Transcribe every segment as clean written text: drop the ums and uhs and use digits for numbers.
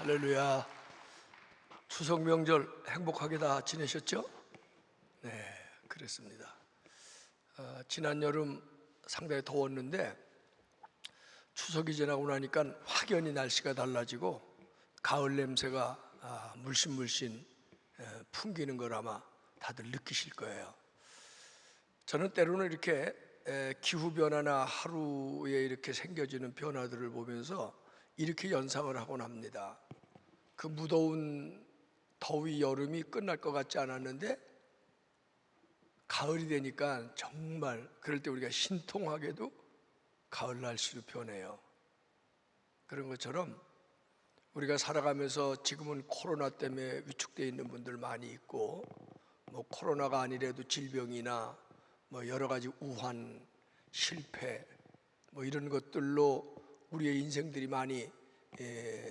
할렐루야. 추석 명절 행복하게 다 지내셨죠? 네, 그랬습니다. 지난 여름 상당히 더웠는데 추석이 지나고 나니까 확연히 날씨가 달라지고 가을 냄새가 물씬물씬 풍기는 걸 아마 다들 느끼실 거예요. 저는 때로는 이렇게 기후변화나 하루에 이렇게 생겨지는 변화들을 보면서 이렇게 연상을 하곤 합니다. 그 무더운 더위 여름이 끝날 것 같지 않았는데 가을이 되니까 정말 그럴 때 우리가 신통하게도 가을 날씨로 변해요. 그런 것처럼 우리가 살아가면서 지금은 코로나 때문에 위축되어 있는 분들 많이 있고, 뭐 코로나가 아니라도 질병이나 뭐 여러 가지 우환, 실패 뭐 이런 것들로 우리의 인생들이 많이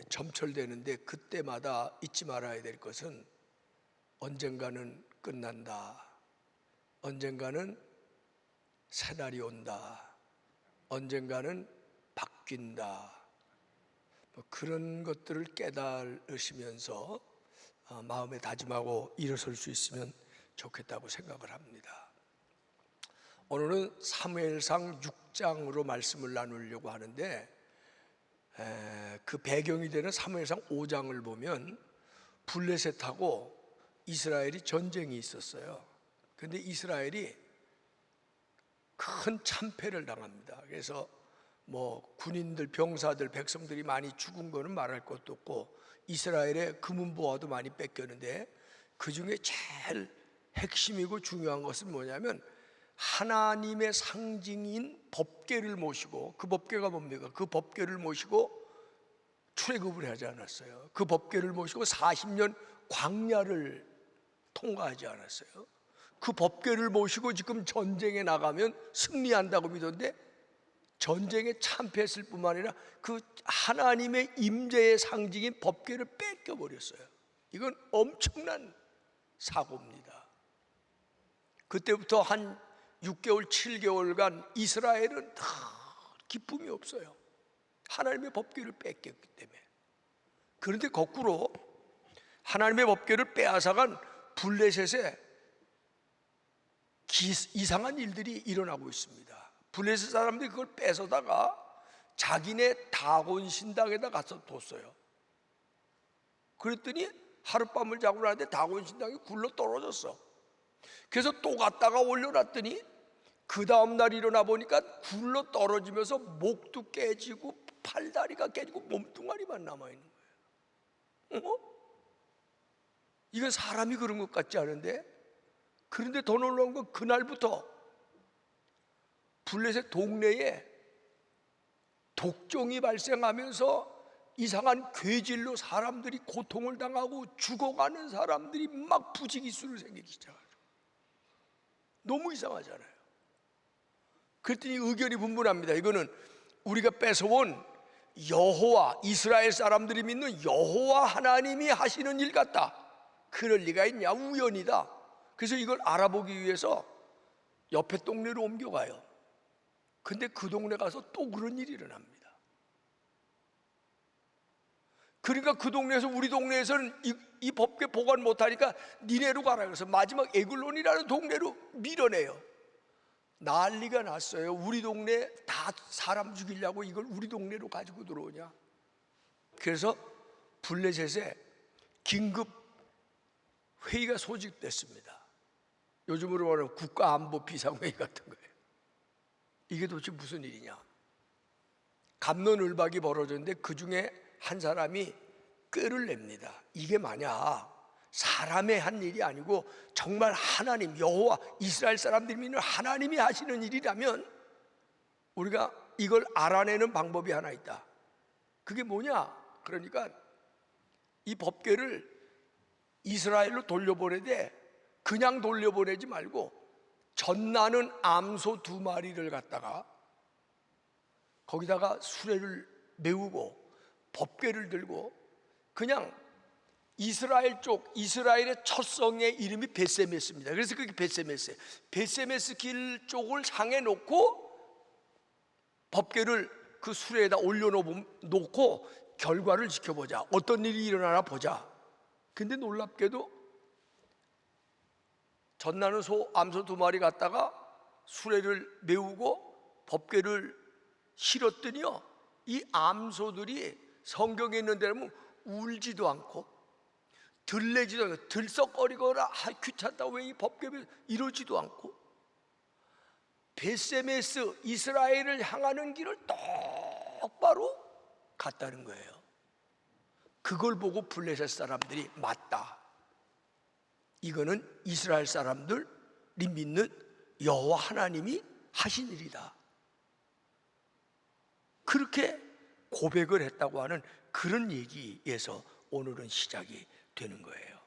점철되는데, 그때마다 잊지 말아야 될 것은 언젠가는 끝난다, 언젠가는 새날이 온다, 언젠가는 바뀐다, 뭐 그런 것들을 깨달으시면서 마음에 다짐하고 일어설 수 있으면 좋겠다고 생각을 합니다. 오늘은 사무엘상 6장으로 말씀을 나누려고 하는데, 그 배경이 되는 사무엘상 5장을 보면 블레셋하고 이스라엘이 전쟁이 있었어요. 그런데 이스라엘이 큰 참패를 당합니다. 그래서 뭐 군인들, 병사들, 백성들이 많이 죽은 거는 말할 것도 없고 이스라엘의 금은보화도 많이 뺏겼는데, 그 중에 제일 핵심이고 중요한 것은 뭐냐면 하나님의 상징인 법궤를 모시고, 그 법궤가 뭡니까? 그 법궤를 모시고 출애굽을 하지 않았어요. 그 법궤를 모시고 40년 광야를 통과하지 않았어요. 그 법궤를 모시고 지금 전쟁에 나가면 승리한다고 믿었는데 전쟁에 참패했을 뿐만 아니라 그 하나님의 임재의 상징인 법궤를 뺏겨버렸어요. 이건 엄청난 사고입니다. 그때부터 한 6개월, 7개월간 이스라엘은 다 기쁨이 없어요. 하나님의 법궤를 뺏겼기 때문에. 그런데 거꾸로 하나님의 법궤를 빼앗아간 블레셋에 이상한 일들이 일어나고 있습니다. 블레셋 사람들이 그걸 뺏어다가 자기네 다곤 신당에다 가서 뒀어요. 그랬더니 하룻밤을 자고 나는데 다곤 신당이 굴러 떨어졌어. 그래서 또 갔다가 올려놨더니 그 다음날 일어나 보니까 굴러 떨어지면서 목도 깨지고 팔다리가 깨지고 몸뚱아리만 남아있는 거예요. 이건 사람이 그런 것 같지 않은데, 그런데 더 놀라운 건 그날부터 블레셋 동네에 독종이 발생하면서 이상한 괴질로 사람들이 고통을 당하고 죽어가는 사람들이 막 부지기수를 생기기 시작하죠. 너무 이상하잖아요. 그랬더니 의견이 분분합니다. 이거는 우리가 뺏어온 여호와, 이스라엘 사람들이 믿는 여호와 하나님이 하시는 일 같다. 그럴 리가 있냐, 우연이다. 그래서 이걸 알아보기 위해서 옆에 동네로 옮겨가요. 근데 그 동네 가서 또 그런 일이 일어납니다. 그러니까 그 동네에서, 우리 동네에서는 이 법궤 보관 못하니까 니네로 가라 그래서 마지막 에글론이라는 동네로 밀어내요. 난리가 났어요. 우리 동네 다 사람 죽이려고 이걸 우리 동네로 가지고 들어오냐. 그래서 블레셋에 긴급 회의가 소집됐습니다. 요즘으로 말하면 국가안보비상회의 같은 거예요. 이게 도대체 무슨 일이냐. 갑론을박이 벌어졌는데 그 중에 한 사람이 꾀를 냅니다. 이게 만약 사람의 한 일이 아니고 정말 하나님, 여호와, 이스라엘 사람들이 믿는 하나님이 하시는 일이라면 우리가 이걸 알아내는 방법이 하나 있다. 그게 뭐냐? 그러니까 이 법궤를 이스라엘로 돌려보내되 그냥 돌려보내지 말고 젖나는 암소 2마리를 갖다가 거기다가 수레를 메우고 법궤를 들고 그냥 이스라엘 쪽, 이스라엘의 첫 성의 이름이 벳세메스입니다. 그래서 그게 벳세메스예요. 벳세메스 길 쪽을 향해 놓고 법궤를 그 수레에다 올려놓고 결과를 지켜보자. 어떤 일이 일어나나 보자. 근데 놀랍게도 젖나는 소, 암소 2마리 갖다가 수레를 메우고 법궤를 실었더니요, 이 암소들이 성경에 있는 대로 보면 울지도 않고 들레지도 않고 들썩거리거나 귀찮다 왜 이 법궤를 이러지도 않고 베세메스 이스라엘을 향하는 길을 똑바로 갔다는 거예요. 그걸 보고 블레셋 사람들이 맞다, 이거는 이스라엘 사람들이 믿는 여호와 하나님이 하신 일이다, 그렇게 고백을 했다고 하는 그런 얘기에서 오늘은 시작이 되는 거예요.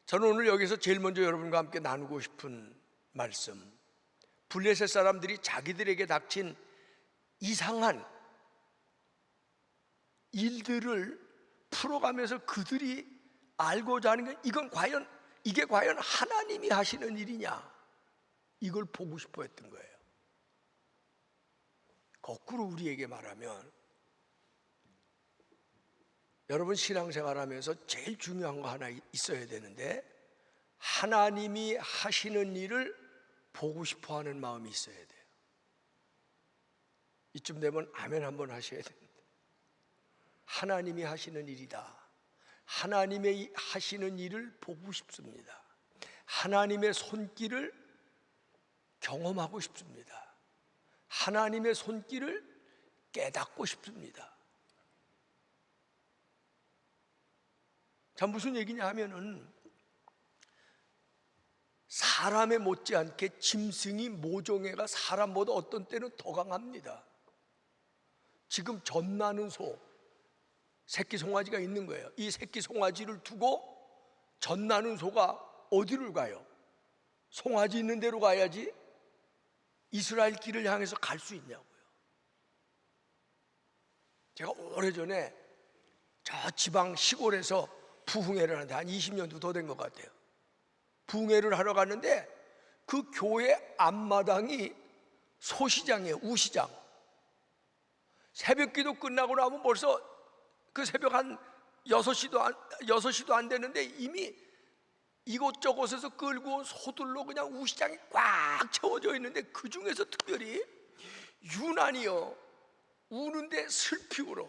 저는 오늘 여기서 제일 먼저 여러분과 함께 나누고 싶은 말씀, 블레셋 사람들이 자기들에게 닥친 이상한 일들을 풀어가면서 그들이 알고자 하는 게 이게 과연 하나님이 하시는 일이냐, 이걸 보고 싶어 했던 거예요. 거꾸로 우리에게 말하면, 여러분 신앙생활하면서 제일 중요한 거 하나 있어야 되는데, 하나님이 하시는 일을 보고 싶어 하는 마음이 있어야 돼요. 이쯤 되면 아멘 한번 하셔야 됩니다. 하나님이 하시는 일이다, 하나님의 하시는 일을 보고 싶습니다. 하나님의 손길을 경험하고 싶습니다. 하나님의 손길을 깨닫고 싶습니다. 자, 무슨 얘기냐 하면은, 사람에 못지않게 짐승이 모종애가 사람보다 어떤 때는 더 강합니다. 지금 젖나는 소, 새끼 송아지가 있는 거예요. 이 새끼 송아지를 두고 젖나는 소가 어디를 가요? 송아지 있는 데로 가야지 이스라엘 길을 향해서 갈 수 있냐고요. 제가 오래전에 저 지방 시골에서 부흥회를 하는데, 한 20년도 더 된 것 같아요. 부흥회를 하러 갔는데 그 교회 앞마당이 소시장이에요. 우시장. 새벽 기도 끝나고 나면 벌써 그 새벽 한 6시도 안 되는데 이미 이곳저곳에서 끌고 온 소들로 그냥 우시장이 꽉 채워져 있는데, 그 중에서 특별히 유난히요, 우는데 슬피 울어.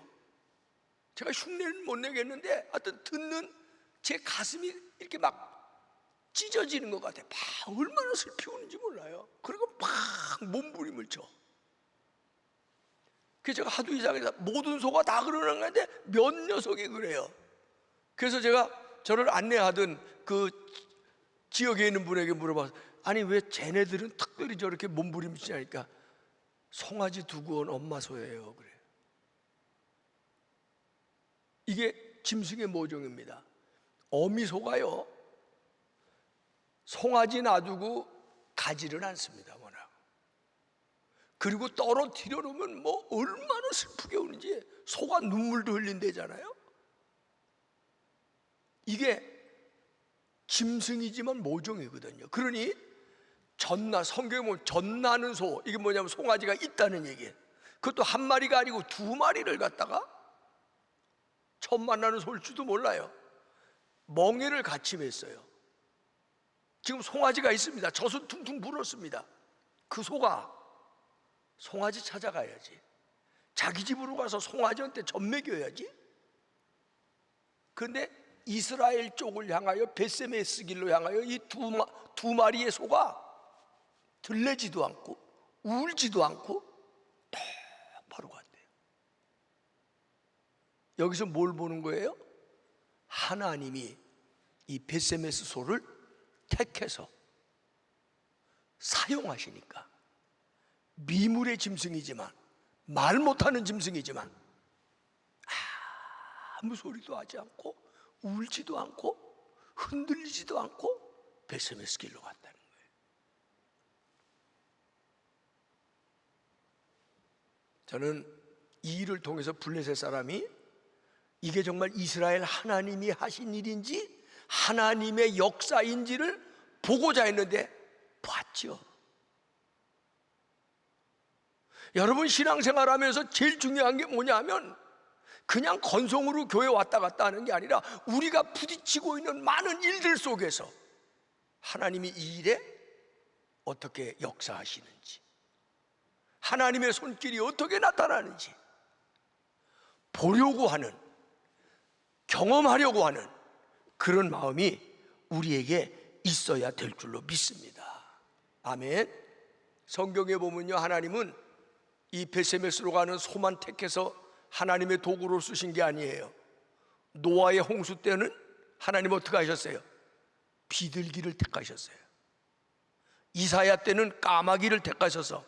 제가 흉내는 못 내겠는데 하여튼 듣는 제 가슴이 이렇게 막 찢어지는 것 같아요. 막 얼마나 슬피 우는지 몰라요. 그리고 막 몸부림을 쳐. 그래서 제가 하도 이상해서 모든 소가 다 그러는 건데 몇 녀석이 그래요. 그래서 제가 저를 안내하던 그 지역에 있는 분에게 물어봐서, 아니 왜 쟤네들은 특별히 저렇게 몸부림을 치냐니까, 송아지 두고 온 엄마 소예요 그래요. 이게 짐승의 모종입니다. 어미소가요, 송아지 놔두고 가지를 않습니다, 워낙. 그리고 떨어뜨려 놓으면 뭐 얼마나 슬프게 우는지, 소가 눈물도 흘린대잖아요. 이게 짐승이지만 모종이거든요. 그러니 성경에 보면 젖나는 소, 이게 뭐냐면 송아지가 있다는 얘기예요. 그것도 한 마리가 아니고 2마리를 갖다가, 처음 만나는 소일지도 몰라요. 멍에를 같이 맸어요. 지금 송아지가 있습니다. 젖은 퉁퉁 불었습니다. 그 소가 송아지 찾아가야지, 자기 집으로 가서 송아지한테 젖 먹여야지. 그런데 이스라엘 쪽을 향하여 베세메스 길로 향하여 이 두 마리의 소가 들레지도 않고 울지도 않고 똑바로 갔대요. 여기서 뭘 보는 거예요? 하나님이 이 베세메스 소를 택해서 사용하시니까, 미물의 짐승이지만, 말 못하는 짐승이지만 아무 소리도 하지 않고 울지도 않고 흔들리지도 않고 베세메스 길로 갔다는 거예요. 저는 이 일을 통해서 블레셋 사람이 이게 정말 이스라엘 하나님이 하신 일인지 하나님의 역사인지를 보고자 했는데 봤죠. 여러분, 신앙생활하면서 제일 중요한 게 뭐냐면 그냥 건성으로 교회 왔다 갔다 하는 게 아니라 우리가 부딪히고 있는 많은 일들 속에서 하나님이 이 일에 어떻게 역사하시는지, 하나님의 손길이 어떻게 나타나는지 보려고 하는, 경험하려고 하는 그런 마음이 우리에게 있어야 될 줄로 믿습니다. 아멘. 성경에 보면요, 하나님은 이 베세메스로 가는 소만 택해서 하나님의 도구로 쓰신 게 아니에요. 노아의 홍수 때는 하나님 어떻게 하셨어요? 비둘기를 택하셨어요. 이사야 때는 까마귀를 택하셔서,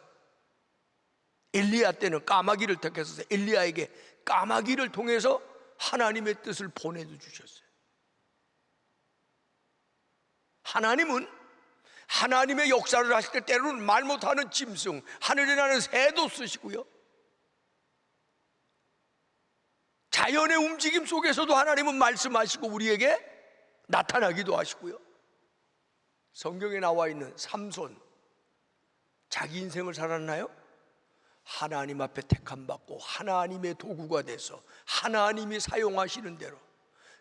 엘리야 때는 까마귀를 택하셔서 엘리야에게 까마귀를 통해서 하나님의 뜻을 보내도 주셨어요. 하나님은 하나님의 역사를 하실 때 때로는 말 못하는 짐승, 하늘에 나는 새도 쓰시고요, 자연의 움직임 속에서도 하나님은 말씀하시고 우리에게 나타나기도 하시고요. 성경에 나와 있는 삼손, 자기 인생을 살았나요? 하나님 앞에 택함받고 하나님의 도구가 돼서 하나님이 사용하시는 대로,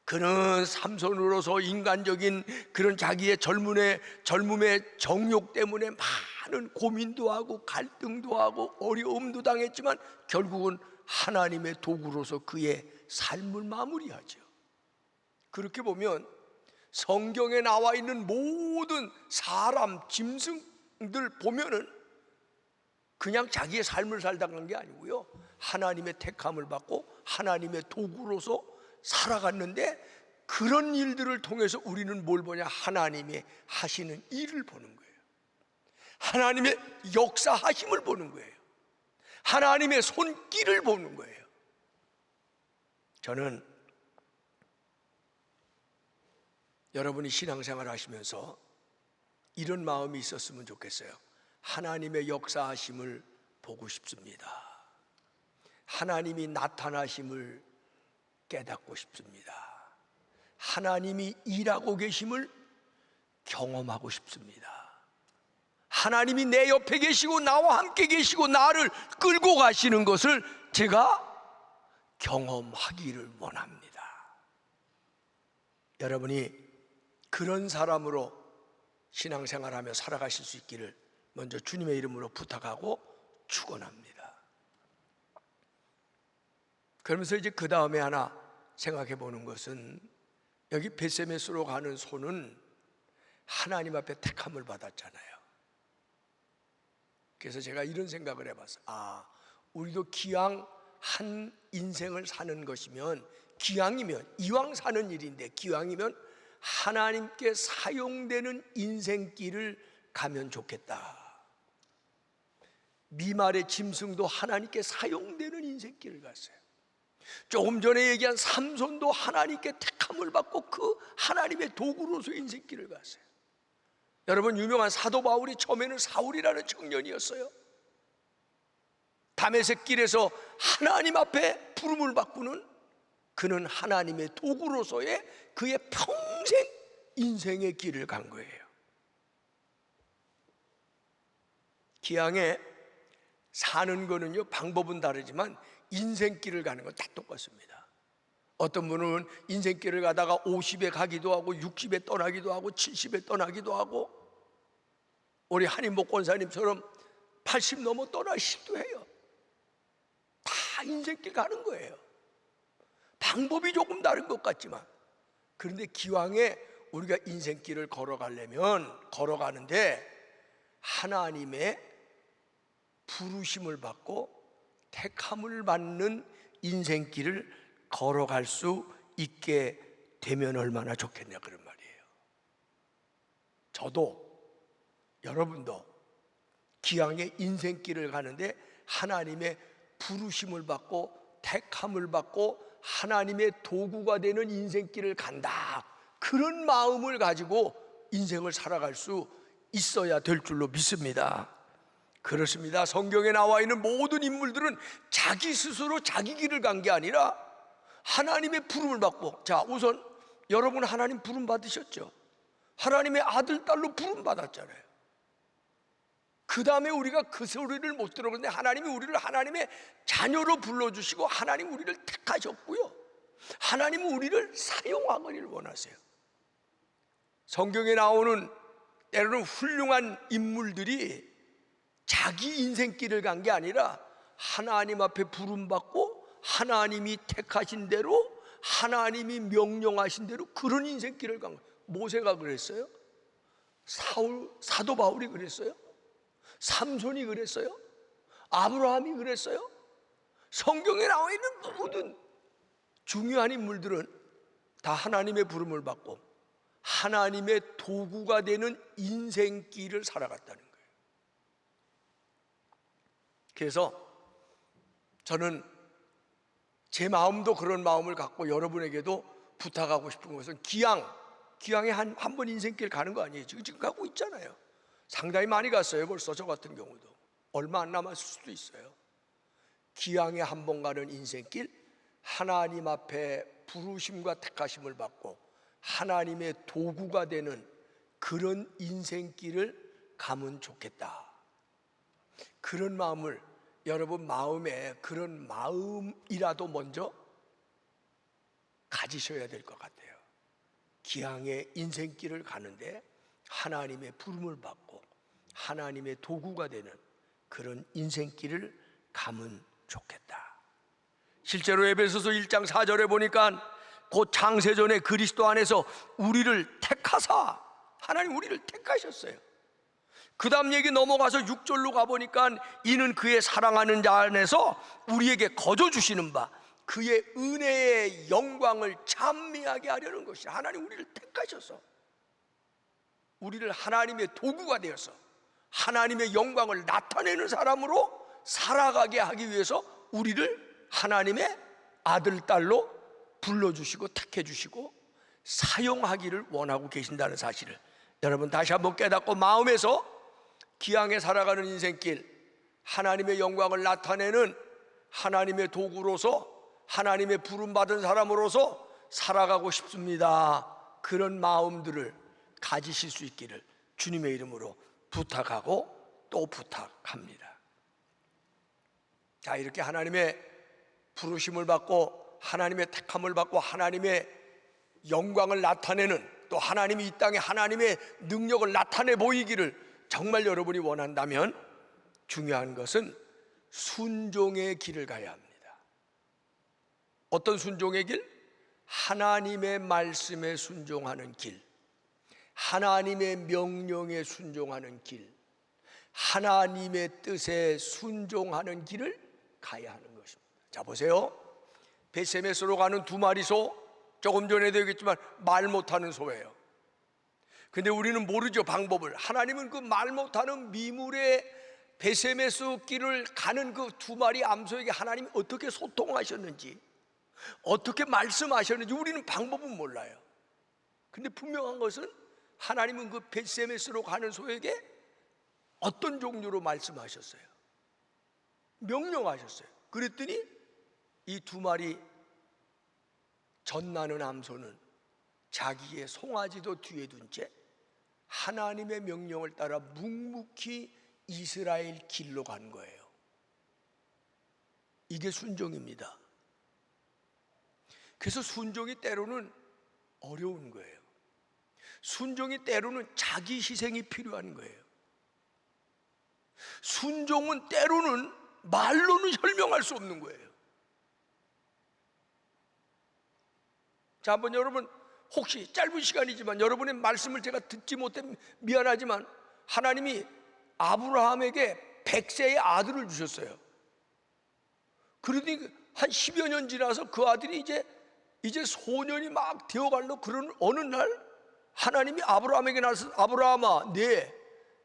그는 삼손으로서 인간적인 그런 자기의 젊음의 정욕 때문에 많은 고민도 하고 갈등도 하고 어려움도 당했지만 결국은 하나님의 도구로서 그의 삶을 마무리하죠. 그렇게 보면 성경에 나와 있는 모든 사람, 짐승들 보면은 그냥 자기의 삶을 살다 간 게 아니고요, 하나님의 택함을 받고 하나님의 도구로서 살아갔는데, 그런 일들을 통해서 우리는 뭘 보냐? 하나님의 하시는 일을 보는 거예요. 하나님의 역사하심을 보는 거예요. 하나님의 손길을 보는 거예요. 저는 여러분이 신앙생활 하시면서 이런 마음이 있었으면 좋겠어요. 하나님의 역사하심을 보고 싶습니다. 하나님이 나타나심을 깨닫고 싶습니다. 하나님이 일하고 계심을 경험하고 싶습니다. 하나님이 내 옆에 계시고 나와 함께 계시고 나를 끌고 가시는 것을 제가 경험하기를 원합니다. 여러분이 그런 사람으로 신앙생활하며 살아가실 수 있기를 먼저 주님의 이름으로 부탁하고 축원합니다. 그러면서 이제 그 다음에 하나 생각해 보는 것은, 여기 베세메스로 가는 소는 하나님 앞에 택함을 받았잖아요. 그래서 제가 이런 생각을 해봤어요. 우리도 기왕 한 인생을 사는 것이면, 기왕이면, 이왕 사는 일인데 기왕이면 하나님께 사용되는 인생길을 가면 좋겠다. 미말의 짐승도 하나님께 사용되는 인생길을 갔어요. 조금 전에 얘기한 삼손도 하나님께 택함을 받고 그 하나님의 도구로서 인생길을 갔어요. 여러분, 유명한 사도 바울이 처음에는 사울이라는 청년이었어요. 다메섹 길에서 하나님 앞에 부름을 받고는 그는 하나님의 도구로서의 그의 평생 인생의 길을 간 거예요. 기왕에 사는 거는요, 방법은 다르지만 인생길을 가는 건 다 똑같습니다. 어떤 분은 인생길을 가다가 50에 가기도 하고 60에 떠나기도 하고 70에 떠나기도 하고, 우리 한인복 권사님처럼 80 넘어 떠나시기도 해요. 다 인생길 가는 거예요. 방법이 조금 다른 것 같지만, 그런데 기왕에 우리가 인생길을 걸어가는데 하나님의 부르심을 받고 택함을 받는 인생길을 걸어갈 수 있게 되면 얼마나 좋겠냐, 그런 말이에요. 저도 여러분도 기왕에 인생길을 가는데 하나님의 부르심을 받고 택함을 받고 하나님의 도구가 되는 인생길을 간다, 그런 마음을 가지고 인생을 살아갈 수 있어야 될 줄로 믿습니다. 그렇습니다. 성경에 나와 있는 모든 인물들은 자기 스스로 자기 길을 간 게 아니라 하나님의 부름을 받고, 자, 우선 여러분 하나님 부름 받으셨죠? 하나님의 아들, 딸로 부름 받았잖아요. 그 다음에 우리가 그 소리를 못 들었는데 하나님이 우리를 하나님의 자녀로 불러주시고 하나님 우리를 택하셨고요, 하나님은 우리를 사용하기를 원하세요. 성경에 나오는 때로는 훌륭한 인물들이 자기 인생길을 간 게 아니라 하나님 앞에 부름받고 하나님이 택하신 대로, 하나님이 명령하신 대로 그런 인생길을 간 거예요. 모세가 그랬어요? 사도 바울이 그랬어요? 삼손이 그랬어요? 아브라함이 그랬어요? 성경에 나와 있는 모든 중요한 인물들은 다 하나님의 부름을 받고 하나님의 도구가 되는 인생길을 살아갔다는 거예요. 그래서 저는 제 마음도 그런 마음을 갖고 여러분에게도 부탁하고 싶은 것은 기왕에 한 번 인생길 가는 거 아니에요? 지금 가고 있잖아요. 상당히 많이 갔어요. 벌써 저 같은 경우도 얼마 안 남았을 수도 있어요. 기왕에 한 번 가는 인생길, 하나님 앞에 부르심과 택하심을 받고 하나님의 도구가 되는 그런 인생길을 가면 좋겠다. 그런 마음을 여러분 마음에, 그런 마음이라도 먼저 가지셔야 될 것 같아요. 기왕에 인생길을 가는데 하나님의 부름을 받고 하나님의 도구가 되는 그런 인생길을 가면 좋겠다. 실제로 에베소서 1장 4절에 보니까 곧 창세전에 그리스도 안에서 우리를 택하사, 하나님 우리를 택하셨어요. 그 다음 얘기 넘어가서 6절로 가보니까 이는 그의 사랑하는 자 안에서 우리에게 거저 주시는 바 그의 은혜의 영광을 찬미하게 하려는 것이라. 하나님 우리를 택하셔서 우리를 하나님의 도구가 되어서 하나님의 영광을 나타내는 사람으로 살아가게 하기 위해서 우리를 하나님의 아들, 딸로 불러주시고 택해주시고 사용하기를 원하고 계신다는 사실을 여러분 다시 한번 깨닫고 마음에서 기왕에 살아가는 인생길, 하나님의 영광을 나타내는 하나님의 도구로서 하나님의 부름받은 사람으로서 살아가고 싶습니다. 그런 마음들을 가지실 수 있기를 주님의 이름으로 부탁하고 또 부탁합니다. 자, 이렇게 하나님의 부르심을 받고 하나님의 택함을 받고 하나님의 영광을 나타내는, 또 하나님이 이 땅에 하나님의 능력을 나타내 보이기를 정말 여러분이 원한다면 중요한 것은 순종의 길을 가야 합니다. 어떤 순종의 길? 하나님의 말씀에 순종하는 길, 하나님의 명령에 순종하는 길, 하나님의 뜻에 순종하는 길을 가야 하는 것입니다. 자, 보세요. 벳세메스로 가는 두 마리 소, 조금 전에도 얘기했지만 말 못하는 소예요. 근데 우리는 모르죠, 방법을. 하나님은 그 말 못하는 미물의 벳세메스 길을 가는 그 두 마리 암소에게 하나님이 어떻게 소통하셨는지, 어떻게 말씀하셨는지 우리는 방법은 몰라요. 근데 분명한 것은 하나님은 그 벳세메스로 가는 소에게 어떤 종류로 말씀하셨어요? 명령하셨어요. 그랬더니 이 두 마리 젖나는 암소는 자기의 송아지도 뒤에 둔 채 하나님의 명령을 따라 묵묵히 이스라엘 길로 간 거예요. 이게 순종입니다. 그래서 순종이 때로는 어려운 거예요. 순종이 때로는 자기 희생이 필요한 거예요. 순종은 때로는 말로는 설명할 수 없는 거예요. 자, 한번 여러분, 혹시 짧은 시간이지만 여러분의 말씀을 제가 듣지 못해 미안하지만 하나님이 아브라함에게 100세의 아들을 주셨어요. 그러더니 한 10여 년 지나서 그 아들이 이제 소년이 막 되어가려 그런 어느 날 하나님이 아브라함에게 나서 아브라함아,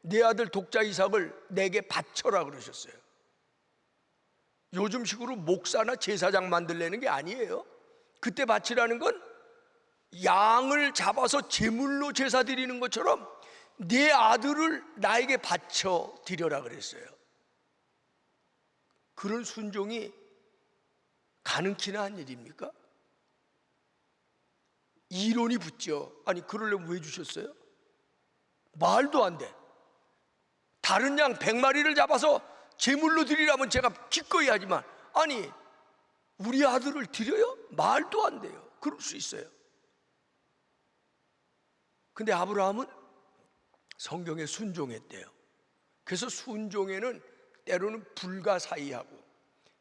내 아들 독자 이삭을 내게 바쳐라 그러셨어요. 요즘식으로 목사나 제사장 만들려는 게 아니에요. 그때 바치라는 건 양을 잡아서 제물로 제사 드리는 것처럼 내 아들을 나에게 바쳐 드려라 그랬어요. 그런 순종이 가능키나 한 일입니까? 이론이 붙죠. 아니, 그러려면 왜 주셨어요? 말도 안 돼. 다른 양 100마리를 잡아서 제물로 드리라면 제가 기꺼이 하지만, 아니 우리 아들을 드려요? 말도 안 돼요. 그럴 수 있어요. 근데 아브라함은 성경에 순종했대요. 그래서 순종에는 때로는 불가사의하고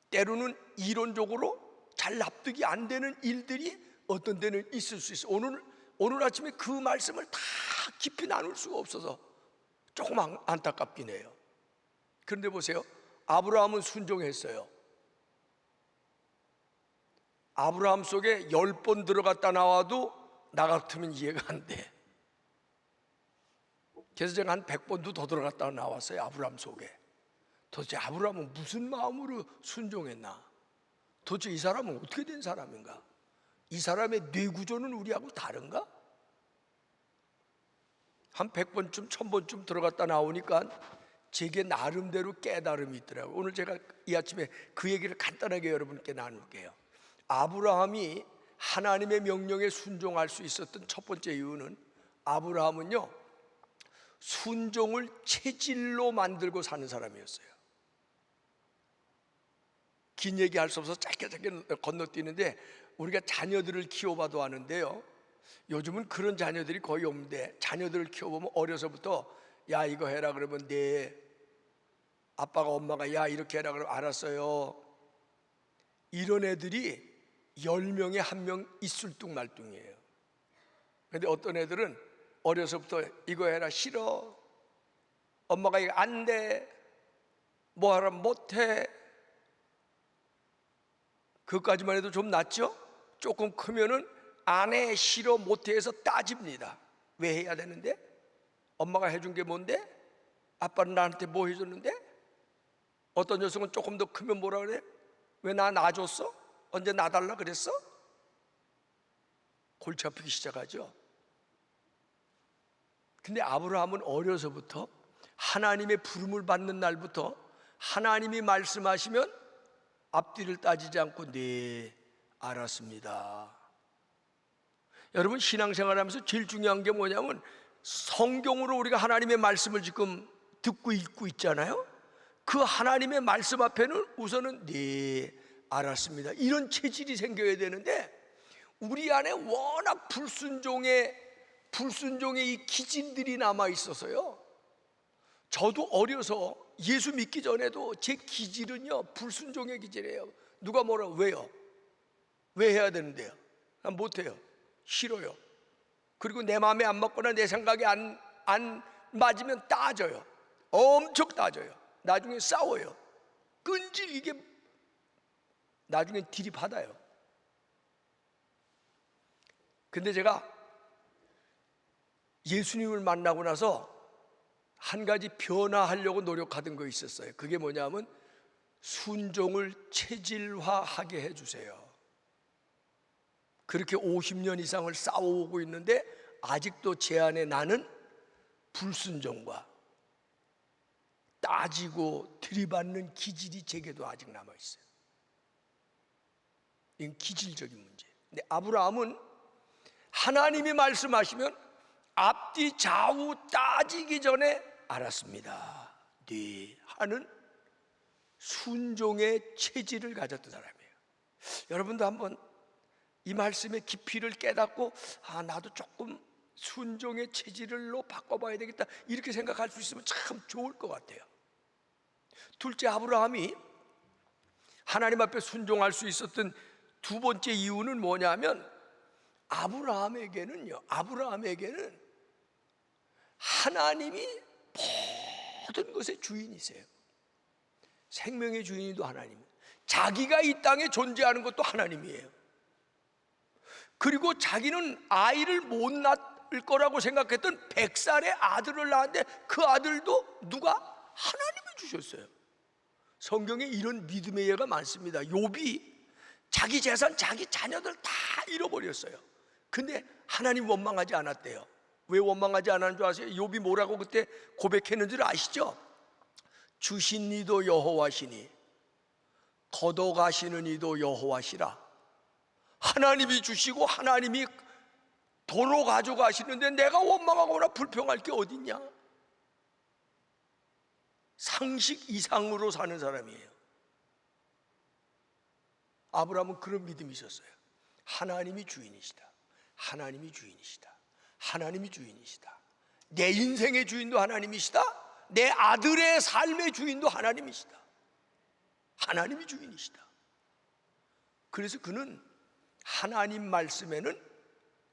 때로는 이론적으로 잘 납득이 안 되는 일들이 어떤 데는 있을 수 있어요. 오늘 아침에 그 말씀을 다 깊이 나눌 수가 없어서 조금 안타깝긴 해요. 그런데 보세요, 아브라함은 순종했어요. 아브라함 속에 10번 들어갔다 나와도 나 같으면 이해가 안 돼. 그래서 제가 한 100번도 더 들어갔다 나왔어요. 아브라함 속에. 도대체 아브라함은 무슨 마음으로 순종했나? 도대체 이 사람은 어떻게 된 사람인가? 이 사람의 뇌구조는 우리하고 다른가? 한 100번쯤 1000번쯤 들어갔다 나오니까 제게 나름대로 깨달음이 있더라고요. 오늘 제가 이 아침에 그 얘기를 간단하게 여러분께 나눌게요. 아브라함이 하나님의 명령에 순종할 수 있었던 첫 번째 이유는, 아브라함은요 순종을 체질로 만들고 사는 사람이었어요. 긴 얘기할 수 없어서 짧게 건너뛰는데, 우리가 자녀들을 키워봐도 아는데요, 요즘은 그런 자녀들이 거의 없는데, 자녀들을 키워보면 어려서부터 야 이거 해라 그러면 네, 아빠가 엄마가 야 이렇게 해라 그러면 알았어요. 이런 애들이 10명에 1명 있을 뚱말뚱이에요. 그런데 어떤 애들은 어려서부터 이거 해라 싫어, 엄마가 이거 안 돼, 뭐 하라 못해, 그것까지만 해도 좀 낫죠? 조금 크면은 안 해, 싫어, 못해 해서 따집니다. 왜 해야 되는데? 엄마가 해준 게 뭔데? 아빠는 나한테 뭐 해줬는데? 어떤 녀석은 조금 더 크면 뭐라 그래? 왜 나 놔줬어? 언제 놔달라 그랬어? 골치 아프기 시작하죠. 근데 아브라함은 어려서부터 하나님의 부름을 받는 날부터 하나님이 말씀하시면 앞뒤를 따지지 않고 네, 알았습니다. 여러분, 신앙생활하면서 제일 중요한 게 뭐냐면, 성경으로 우리가 하나님의 말씀을 지금 듣고 읽고 있잖아요. 그 하나님의 말씀 앞에는 우선은 네, 알았습니다, 이런 체질이 생겨야 되는데, 우리 안에 워낙 불순종의 이 기질들이 남아 있어서요. 저도 어려서 예수 믿기 전에도 제 기질은요 불순종의 기질이에요. 누가 뭐라 왜요? 왜 해야 되는데요? 난 못해요. 싫어요. 그리고 내 마음에 안 맞거나 내 생각에 안 맞으면 따져요. 엄청 따져요. 나중에 싸워요. 끈질기게 나중에 들이받아요. 근데 제가 예수님을 만나고 나서 한 가지 변화하려고 노력하던 거 있었어요. 그게 뭐냐면 순종을 체질화하게 해주세요. 그렇게 50년 이상을 싸워오고 있는데 아직도 제 안에 나는 불순종과 따지고 들이받는 기질이 제게도 아직 남아있어요. 이건 기질적인 문제. 근데 아브라함은 하나님이 말씀하시면 앞뒤 좌우 따지기 전에 알았습니다, 네 하는 순종의 체질을 가졌던 사람이에요. 여러분도 한번 이 말씀의 깊이를 깨닫고 나도 조금 순종의 체질로 바꿔봐야 되겠다, 이렇게 생각할 수 있으면 참 좋을 것 같아요. 둘째, 아브라함이 하나님 앞에 순종할 수 있었던 두 번째 이유는 뭐냐면, 아브라함에게는 하나님이 모든 것의 주인이세요. 생명의 주인도 하나님, 자기가 이 땅에 존재하는 것도 하나님이에요. 그리고 자기는 아이를 못 낳을 거라고 생각했던 100살의 아들을 낳았는데 그 아들도 누가? 하나님이 주셨어요. 성경에 이런 믿음의 예가 많습니다. 욥이 자기 재산, 자기 자녀들 다 잃어버렸어요. 근데 하나님 원망하지 않았대요. 왜 원망하지 않았는 줄 아세요? 욥이 뭐라고 그때 고백했는 줄 아시죠? 주신 이도 여호와시니 걷어가시는 이도 여호와시라. 하나님이 주시고 하나님이 도로 가져가시는데 내가 원망하거나 불평할 게 어딨냐? 상식 이상으로 사는 사람이에요. 아브라함은 그런 믿음이 있었어요. 하나님이 주인이시다. 하나님이 주인이시다. 하나님이 주인이시다. 내 인생의 주인도 하나님이시다. 내 아들의 삶의 주인도 하나님이시다. 하나님이 주인이시다. 그래서 그는 하나님 말씀에는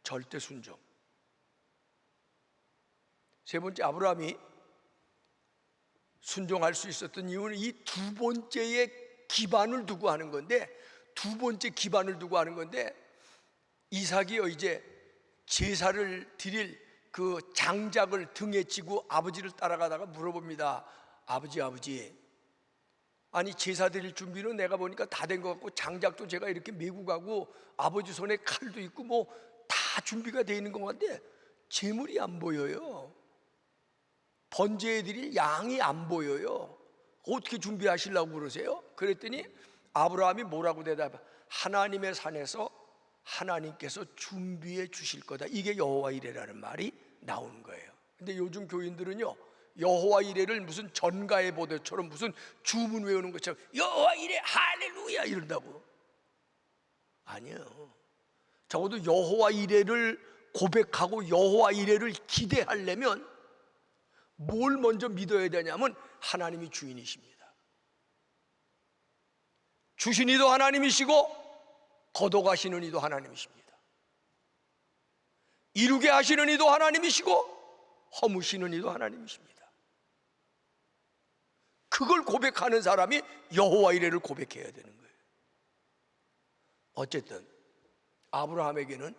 절대 순종. 세 번째, 아브라함이 순종할 수 있었던 이유는 이 두 번째의 기반을 두고 하는 건데, 두 번째 기반을 두고 하는 건데, 이삭이요, 이제 제사를 드릴 그 장작을 등에 지고 아버지를 따라가다가 물어봅니다. 아버지, 아니 제사 드릴 준비는 내가 보니까 다 된 것 같고, 장작도 제가 이렇게 메고 가고, 아버지 손에 칼도 있고 뭐 다 준비가 되어 있는 것 같은데 재물이 안 보여요. 번제해 드릴 양이 안 보여요. 어떻게 준비하시려고 그러세요? 그랬더니 아브라함이 뭐라고 대답해? 하나님의 산에서 하나님께서 준비해 주실 거다. 이게 여호와 이레라는 말이 나오는 거예요. 근데 요즘 교인들은요, 여호와 이레를 무슨 전가의 보도처럼 무슨 주문 외우는 것처럼 여호와 이레 할렐루야 이런다고. 아니에요. 적어도 여호와 이레를 고백하고 여호와 이레를 기대하려면 뭘 먼저 믿어야 되냐면 하나님이 주인이십니다. 주신 이도 하나님이시고 거둬가시는 이도 하나님이십니다. 이루게 하시는 이도 하나님이시고 허무시는 이도 하나님이십니다. 그걸 고백하는 사람이 여호와 이레를 고백해야 되는 거예요. 어쨌든 아브라함에게는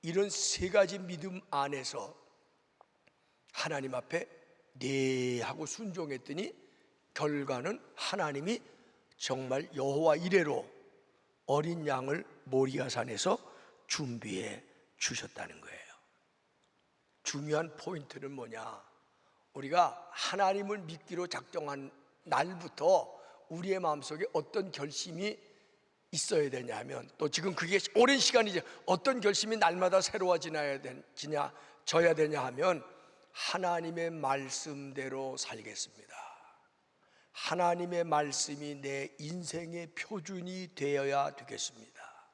이런 세 가지 믿음 안에서 하나님 앞에 네 하고 순종했더니 결과는 하나님이 정말 여호와 이레로 어린 양을 모리아산에서 준비해 주셨다는 거예요. 중요한 포인트는 뭐냐? 우리가 하나님을 믿기로 작정한 날부터 우리의 마음속에 어떤 결심이 있어야 되냐면, 또 지금 그게 오랜 시간이죠. 어떤 결심이 날마다 새로워져야 되냐 하면 하나님의 말씀대로 살겠습니다. 하나님의 말씀이 내 인생의 표준이 되어야 되겠습니다.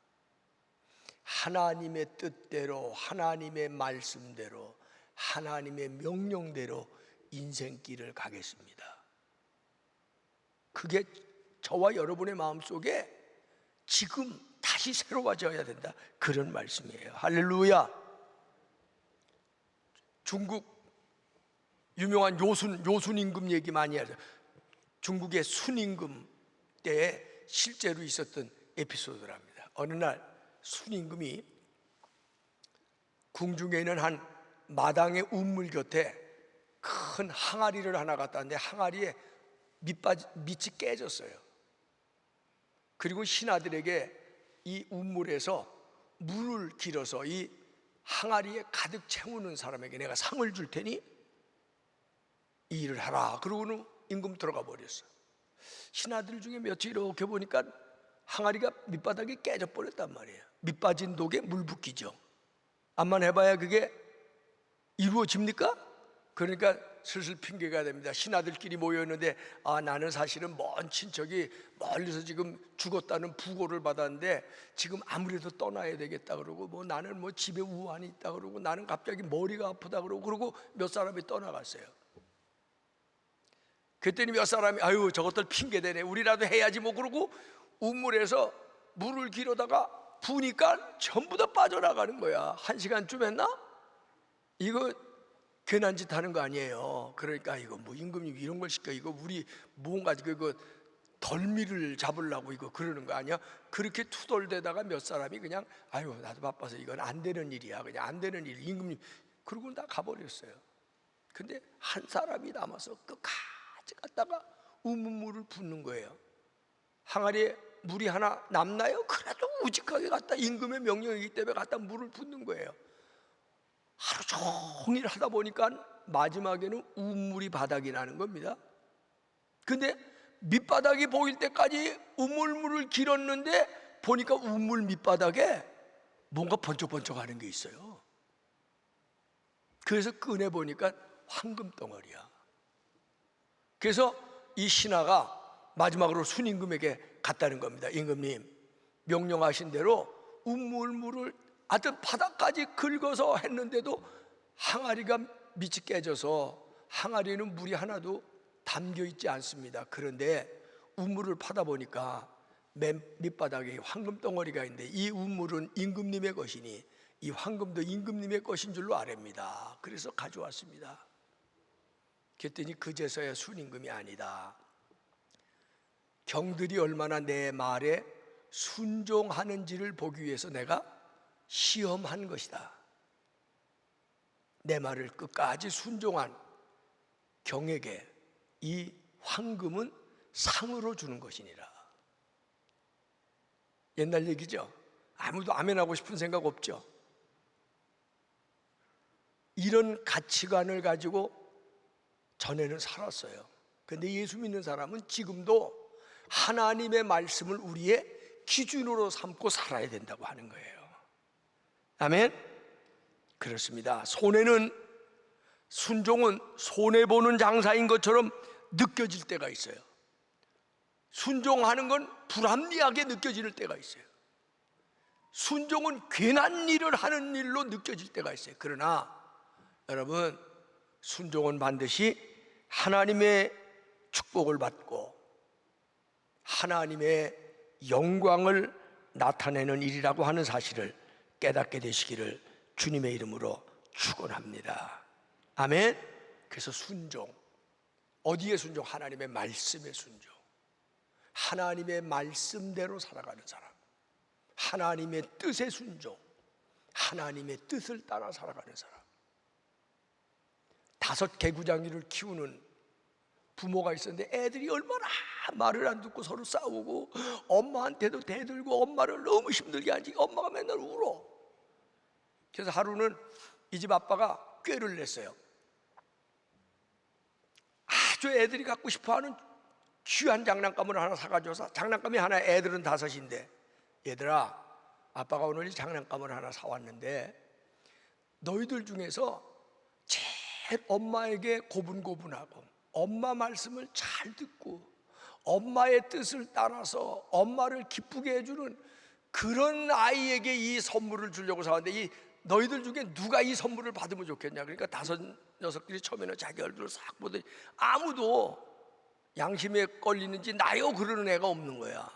하나님의 뜻대로, 하나님의 말씀대로, 하나님의 명령대로 인생길을 가겠습니다. 그게 저와 여러분의 마음속에 지금 다시 새로워져야 된다, 그런 말씀이에요. 할렐루야. 중국 유명한 요순 임금 얘기 많이 하죠. 중국의 순임금 때에 실제로 있었던 에피소드랍니다. 어느 날 순임금이 궁중에 있는 한 마당의 우물 곁에 큰 항아리를 하나 갖다 놨는데 항아리에 밑이 깨졌어요. 그리고 신하들에게 이 우물에서 물을 길어서 이 항아리에 가득 채우는 사람에게 내가 상을 줄 테니 이 일을 하라. 그러고는 임금 들어가 버렸어. 신하들 중에 며칠 이렇게 보니까 항아리가 밑바닥에 깨져버렸단 말이에요. 밑 빠진 독에 물 붓기죠. 암만 해봐야 그게 이루어집니까? 그러니까 슬슬 핑계가 됩니다. 신하들끼리 모여있는데, 나는 사실은 먼 친척이 멀리서 지금 죽었다는 부고를 받았는데 지금 아무래도 떠나야 되겠다 그러고, 뭐 나는 뭐 집에 우환이 있다 그러고, 나는 갑자기 머리가 아프다 그러고 몇 사람이 떠나갔어요. 그랬더니 몇 사람이 아유 저것들 핑계대네, 우리라도 해야지 뭐 그러고 우물에서 물을 길어다가 부니까 전부 다 빠져나가는 거야. 1시간쯤 했나? 이거 괜한 짓 하는 거 아니에요. 그러니까 이거 뭐 임금님 이런 걸 시켜, 이거 우리 뭔가 이거 덜미를 잡으려고 이거 그러는 거 아니야? 그렇게 투덜대다가 몇 사람이 그냥 아유 나도 바빠서 이건 안 되는 일이야, 그냥 안 되는 일, 임금님, 그러고 다 가버렸어요. 근데 한 사람이 남아서 끝까지 갔다가 우물물을 붓는 거예요. 항아리에 물이 하나 남나요? 그래도 우직하게 갔다, 임금의 명령이기 때문에 갔다 물을 붓는 거예요. 하루 종일 하다 보니까 마지막에는 우물이 바닥이 나는 겁니다. 근데 밑바닥이 보일 때까지 우물물을 길었는데 보니까 우물 밑바닥에 뭔가 번쩍번쩍 하는 게 있어요. 그래서 꺼내 보니까 황금 덩어리야. 그래서 이 신하가 마지막으로 순임금에게 갔다는 겁니다. 임금님, 명령하신 대로 우물물을 하여튼 바닥까지 긁어서 했는데도 항아리가 밑이 깨져서 항아리에는 물이 하나도 담겨 있지 않습니다. 그런데 우물을 파다 보니까 맨 밑바닥에 황금 덩어리가 있는데 이 우물은 임금님의 것이니 이 황금도 임금님의 것인 줄로 아랍니다. 그래서 가져왔습니다. 그랬더니 그제서야 순임금이 아니다, 경들이 얼마나 내 말에 순종하는지를 보기 위해서 내가 시험한 것이다. 내 말을 끝까지 순종한 경에게 이 황금은 상으로 주는 것이니라. 옛날 얘기죠. 아무도 아멘하고 싶은 생각 없죠. 이런 가치관을 가지고 전에는 살았어요. 그런데 예수 믿는 사람은 지금도 하나님의 말씀을 우리의 기준으로 삼고 살아야 된다고 하는 거예요. 아멘? 그렇습니다. 순종은 손해보는 장사인 것처럼 느껴질 때가 있어요. 순종하는 건 불합리하게 느껴질 때가 있어요. 순종은 괜한 일을 하는 일로 느껴질 때가 있어요. 그러나 여러분, 순종은 반드시 하나님의 축복을 받고 하나님의 영광을 나타내는 일이라고 하는 사실을 깨닫게 되시기를 주님의 이름으로 축원합니다. 아멘. 그래서 순종, 어디에 순종? 하나님의 말씀에 순종. 하나님의 말씀대로 살아가는 사람, 하나님의 뜻에 순종, 하나님의 뜻을 따라 살아가는 사람. 5 개구장이를 키우는 부모가 있었는데 애들이 얼마나 말을 안 듣고 서로 싸우고 엄마한테도 대들고 엄마를 너무 힘들게 하지. 엄마가 맨날 울어. 그래서 하루는 이 집 아빠가 꾀를 냈어요. 아주 애들이 갖고 싶어하는 귀한 장난감을 하나 사가져서, 장난감이 하나 애들은 5인데, 얘들아, 아빠가 오늘 이 장난감을 하나 사왔는데 너희들 중에서 제일 엄마에게 고분고분하고 엄마 말씀을 잘 듣고 엄마의 뜻을 따라서 엄마를 기쁘게 해주는 그런 아이에게 이 선물을 주려고 사왔는데, 이 너희들 중에 누가 이 선물을 받으면 좋겠냐. 그러니까 5, 6들이 처음에는 자기 얼굴을 싹 보더니 아무도 양심에 걸리는지 나요 그러는 애가 없는 거야.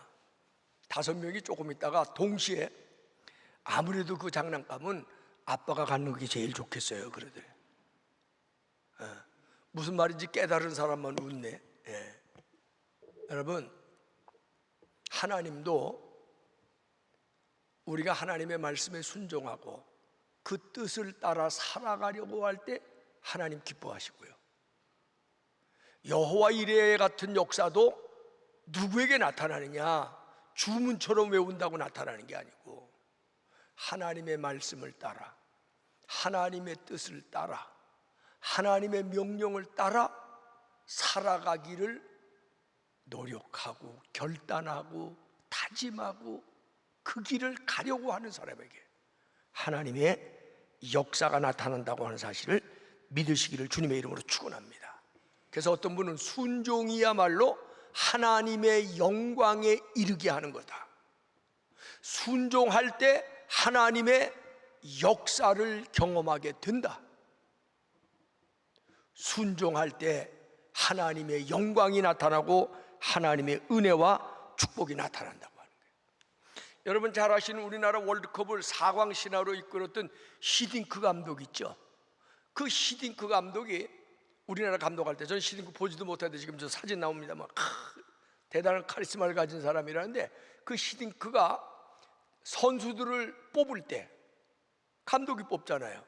5명이 조금 있다가 동시에 아무래도 그 장난감은 아빠가 갖는 게 제일 좋겠어요 그러더래. 무슨 말인지 깨달은 사람만 웃네. 여러분, 하나님도 우리가 하나님의 말씀에 순종하고 그 뜻을 따라 살아가려고 할 때 하나님 기뻐하시고요. 여호와 이레 같은 역사도 누구에게 나타나느냐? 주문처럼 외운다고 나타나는 게 아니고 하나님의 말씀을 따라, 하나님의 뜻을 따라, 하나님의 명령을 따라 살아가기를 노력하고 결단하고 다짐하고 그 길을 가려고 하는 사람에게 하나님의 역사가 나타난다고 하는 사실을 믿으시기를 주님의 이름으로 축원합니다. 그래서 어떤 분은 순종이야말로 하나님의 영광에 이르게 하는 거다. 순종할 때 하나님의 역사를 경험하게 된다. 순종할 때 하나님의 영광이 나타나고 하나님의 은혜와 축복이 나타난다고 하는 거예요. 여러분 잘 아시는 우리나라 월드컵을 4광 신화로 이끌었던 히딩크 감독 있죠. 그 히딩크 감독이 우리나라 감독할 때, 저는 히딩크 보지도 못하는데 지금 저 사진 나옵니다. 막 대단한 카리스마를 가진 사람이라는데, 그 히딩크가 선수들을 뽑을 때 감독이 뽑잖아요.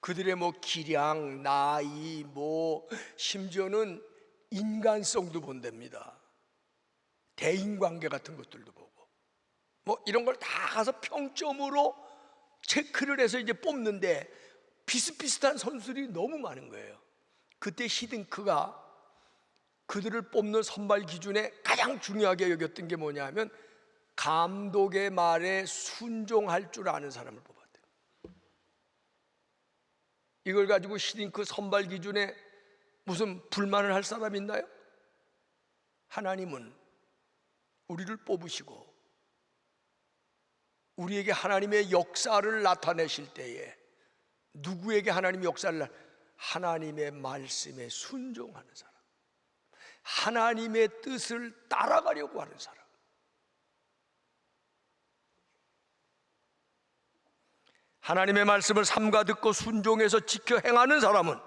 그들의 뭐 기량, 나이, 뭐 심지어는 인간성도 본답니다. 대인관계 같은 것들도 보고 뭐 이런 걸 다 가서 평점으로 체크를 해서 이제 뽑는데 비슷비슷한 선수들이 너무 많은 거예요. 그때 히딩크가 그들을 뽑는 선발 기준에 가장 중요하게 여겼던 게 뭐냐 하면 감독의 말에 순종할 줄 아는 사람을 뽑았대요. 이걸 가지고 히딩크 선발 기준에 무슨 불만을 할 사람 있나요? 하나님은 우리를 뽑으시고 우리에게 하나님의 역사를 나타내실 때에 누구에게 하나님의 역사를 하나님의 말씀에 순종하는 사람, 하나님의 뜻을 따라가려고 하는 사람, 하나님의 말씀을 삼가 듣고 순종해서 지켜 행하는 사람은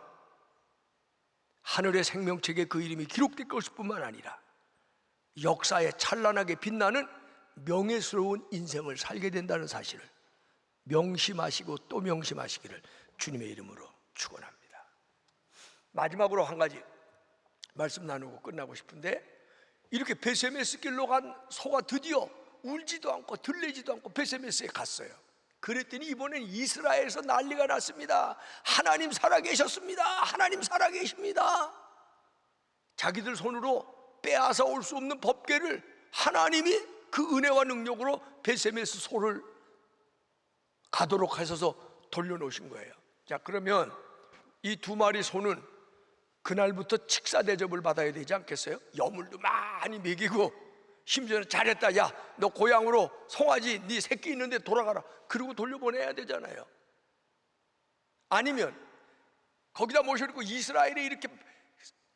하늘의 생명책에 그 이름이 기록될 것일 뿐만 아니라 역사에 찬란하게 빛나는 명예스러운 인생을 살게 된다는 사실을 명심하시고 또 명심하시기를 주님의 이름으로 축원합니다. 마지막으로 한 가지 말씀 나누고 끝나고 싶은데, 이렇게 베세메스 길로 간 소가 드디어 울지도 않고 들리지도 않고 베세메스에 갔어요. 그랬더니 이번엔 이스라엘에서 난리가 났습니다. 하나님 살아계셨습니다. 하나님 살아계십니다. 자기들 손으로 빼앗아 올 수 없는 법궤를 하나님이 그 은혜와 능력으로 베세메스 소를 가도록 하셔서 돌려놓으신 거예요. 자, 그러면 이 두 마리 소는 그날부터 직사 대접을 받아야 되지 않겠어요? 여물도 많이 먹이고, 심지어는 잘했다, 야 너 고향으로 송아지 네 새끼 있는데 돌아가라, 그러고 돌려보내야 되잖아요. 아니면 거기다 모셔놓고 이스라엘에 이렇게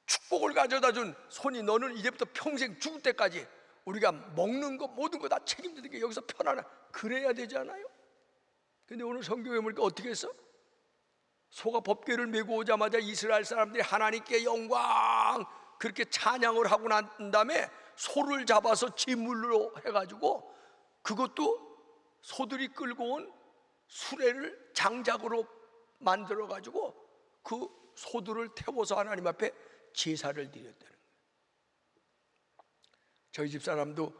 축복을 가져다 준 손이 너는 이제부터 평생 죽을 때까지 우리가 먹는 거 모든 거 다 책임지는 게 여기서 편하나, 그래야 되지 않아요? 근데 오늘 성경에 보니까 어떻게 했어? 소가 법궤를 메고 오자마자 이스라엘 사람들이 하나님께 영광 그렇게 찬양을 하고 난 다음에 소를 잡아서 제물로 해가지고, 그것도 소들이 끌고 온 수레를 장작으로 만들어가지고 그 소들을 태워서 하나님 앞에 제사를 드렸다는 거예요. 저희 집 사람도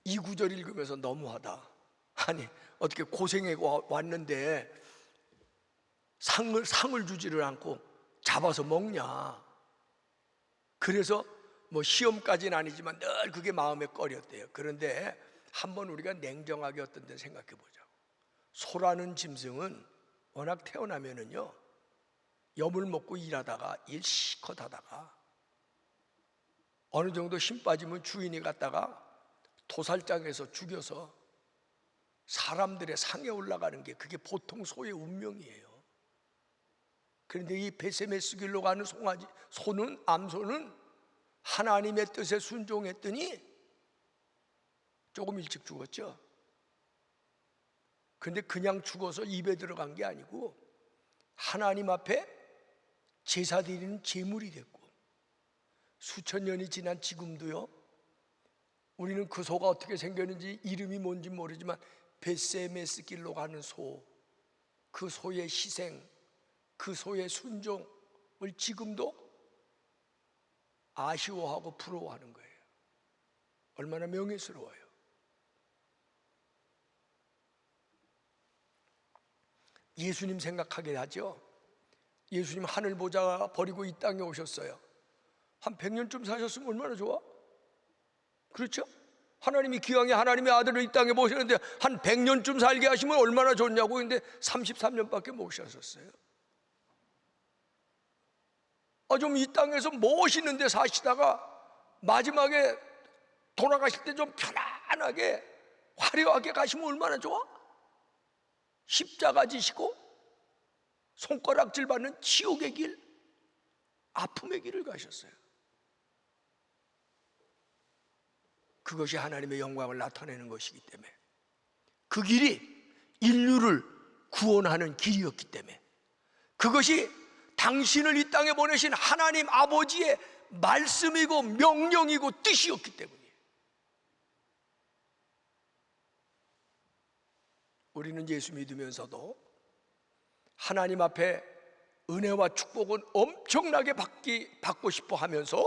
이 구절 읽으면서 너무하다, 아니 어떻게 고생하고 왔는데 상을 주지를 않고 잡아서 먹냐. 그래서 뭐 시험까지는 아니지만 늘 그게 마음에 꺼렸대요. 그런데 한번 우리가 냉정하게 어떤 데 생각해 보자고. 소라는 짐승은 워낙 태어나면은요, 엿을 먹고 일하다가 일 실컷 하다가 어느 정도 힘 빠지면 주인이 갔다가 도살장에서 죽여서 사람들의 상에 올라가는 게 그게 보통 소의 운명이에요. 그런데 이 베세메스 길로 가는 소는, 암소는 하나님의 뜻에 순종했더니 조금 일찍 죽었죠. 그런데 그냥 죽어서 입에 들어간 게 아니고 하나님 앞에 제사 드리는 제물이 됐고, 수천 년이 지난 지금도요, 우리는 그 소가 어떻게 생겼는지 이름이 뭔지 모르지만 베세메스 길로 가는 소, 그 소의 희생, 그 소의 순종을 지금도 아쉬워하고 부러워하는 거예요. 얼마나 명예스러워요. 예수님 생각하게 하죠. 예수님 하늘 보좌 버리고 이 땅에 오셨어요. 한 100년쯤 사셨으면 얼마나 좋아? 그렇죠? 하나님이 기왕에 하나님의 아들을 이 땅에 모셨는데 한 100년쯤 살게 하시면 얼마나 좋냐고. 근데 33년밖에 못 사셨어요. 좀 이 땅에서 멋있는데 사시다가 마지막에 돌아가실 때 좀 편안하게 화려하게 가시면 얼마나 좋아? 십자가 지시고 손가락질 받는 지옥의 길, 아픔의 길을 가셨어요. 그것이 하나님의 영광을 나타내는 것이기 때문에, 그 길이 인류를 구원하는 길이었기 때문에, 그것이 당신을 이 땅에 보내신 하나님 아버지의 말씀이고 명령이고 뜻이었기 때문이에요. 우리는 예수 믿으면서도 하나님 앞에 은혜와 축복은 엄청나게 받고 싶어 하면서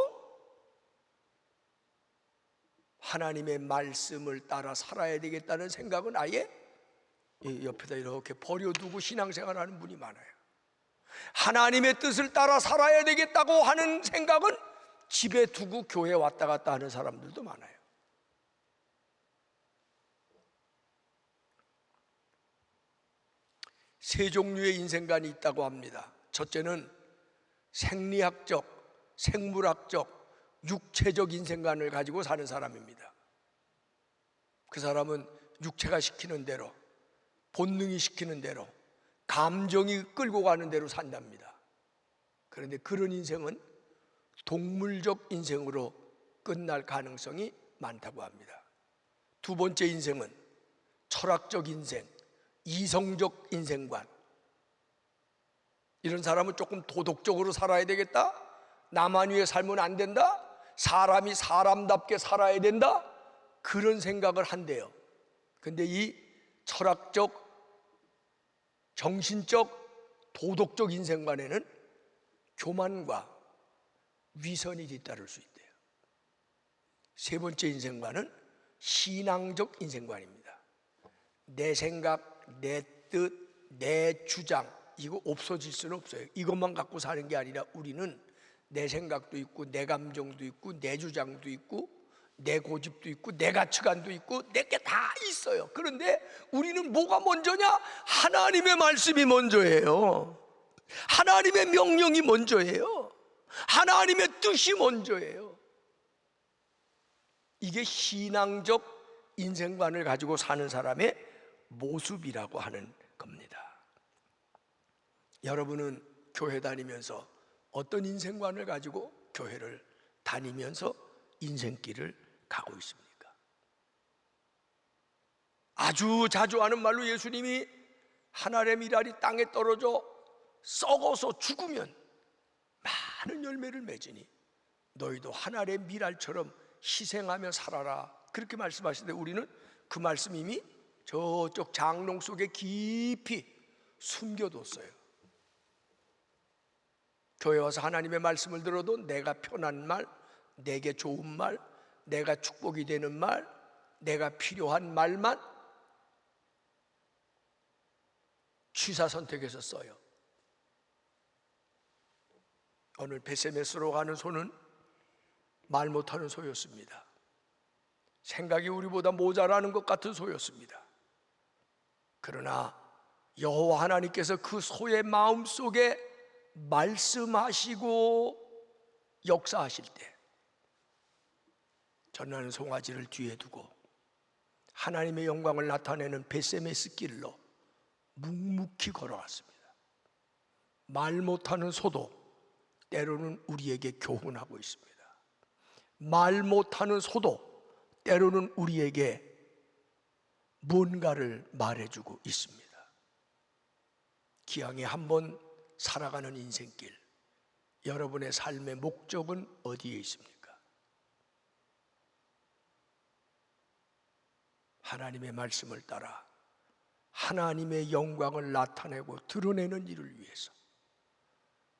하나님의 말씀을 따라 살아야 되겠다는 생각은 아예 옆에다 이렇게 버려두고 신앙생활하는 분이 많아요. 하나님의 뜻을 따라 살아야 되겠다고 하는 생각은 집에 두고 교회 왔다 갔다 하는 사람들도 많아요. 세 종류의 인생관이 있다고 합니다. 첫째는 생리학적, 생물학적, 육체적 인생관을 가지고 사는 사람입니다. 그 사람은 육체가 시키는 대로, 본능이 시키는 대로, 감정이 끌고 가는 대로 산답니다. 그런데 그런 인생은 동물적 인생으로 끝날 가능성이 많다고 합니다. 두 번째 인생은 철학적 인생, 이성적 인생관. 이런 사람은 조금 도덕적으로 살아야 되겠다, 나만 위해 살면 안 된다, 사람이 사람답게 살아야 된다, 그런 생각을 한대요. 근데 이 철학적, 정신적, 도덕적 인생관에는 교만과 위선이 뒤따를 수 있대요. 세 번째 인생관은 신앙적 인생관입니다. 내 생각, 내 뜻, 내 주장, 이거 없어질 수는 없어요. 이것만 갖고 사는 게 아니라 우리는 내 생각도 있고, 내 감정도 있고, 내 주장도 있고, 내 고집도 있고, 내 가치관도 있고, 내게 다 있어요. 그런데 우리는 뭐가 먼저냐? 하나님의 말씀이 먼저예요. 하나님의 명령이 먼저예요. 하나님의 뜻이 먼저예요. 이게 신앙적 인생관을 가지고 사는 사람의 모습이라고 하는 겁니다. 여러분은 교회 다니면서 어떤 인생관을 가지고 교회를 다니면서 인생길을 가고 있습니까? 아주 자주 하는 말로 예수님이 하늘의 밀알이 땅에 떨어져 썩어서 죽으면 많은 열매를 맺으니 너희도 하늘의 밀알처럼 희생하며 살아라, 그렇게 말씀하시는데 우리는 그 말씀 이미 저쪽 장롱 속에 깊이 숨겨뒀어요. 교회 와서 하나님의 말씀을 들어도 내가 편한 말, 내게 좋은 말, 내가 축복이 되는 말, 내가 필요한 말만 취사 선택해서 써요. 오늘 베세메스로 가는 소는 말 못하는 소였습니다. 생각이 우리보다 모자라는 것 같은 소였습니다. 그러나 여호와 하나님께서 그 소의 마음속에 말씀하시고 역사하실 때 전나는 송아지를 뒤에 두고 하나님의 영광을 나타내는 베세메스 길로 묵묵히 걸어왔습니다. 말 못하는 소도 때로는 우리에게 교훈하고 있습니다. 말 못하는 소도 때로는 우리에게 뭔가를 말해주고 있습니다. 기왕에 한번 살아가는 인생길, 여러분의 삶의 목적은 어디에 있습니까? 하나님의 말씀을 따라 하나님의 영광을 나타내고 드러내는 일을 위해서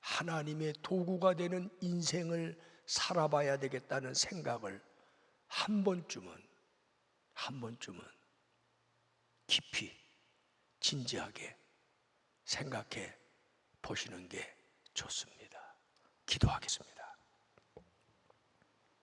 하나님의 도구가 되는 인생을 살아봐야 되겠다는 생각을 한 번쯤은 깊이 진지하게 생각해 보시는 게 좋습니다. 기도하겠습니다.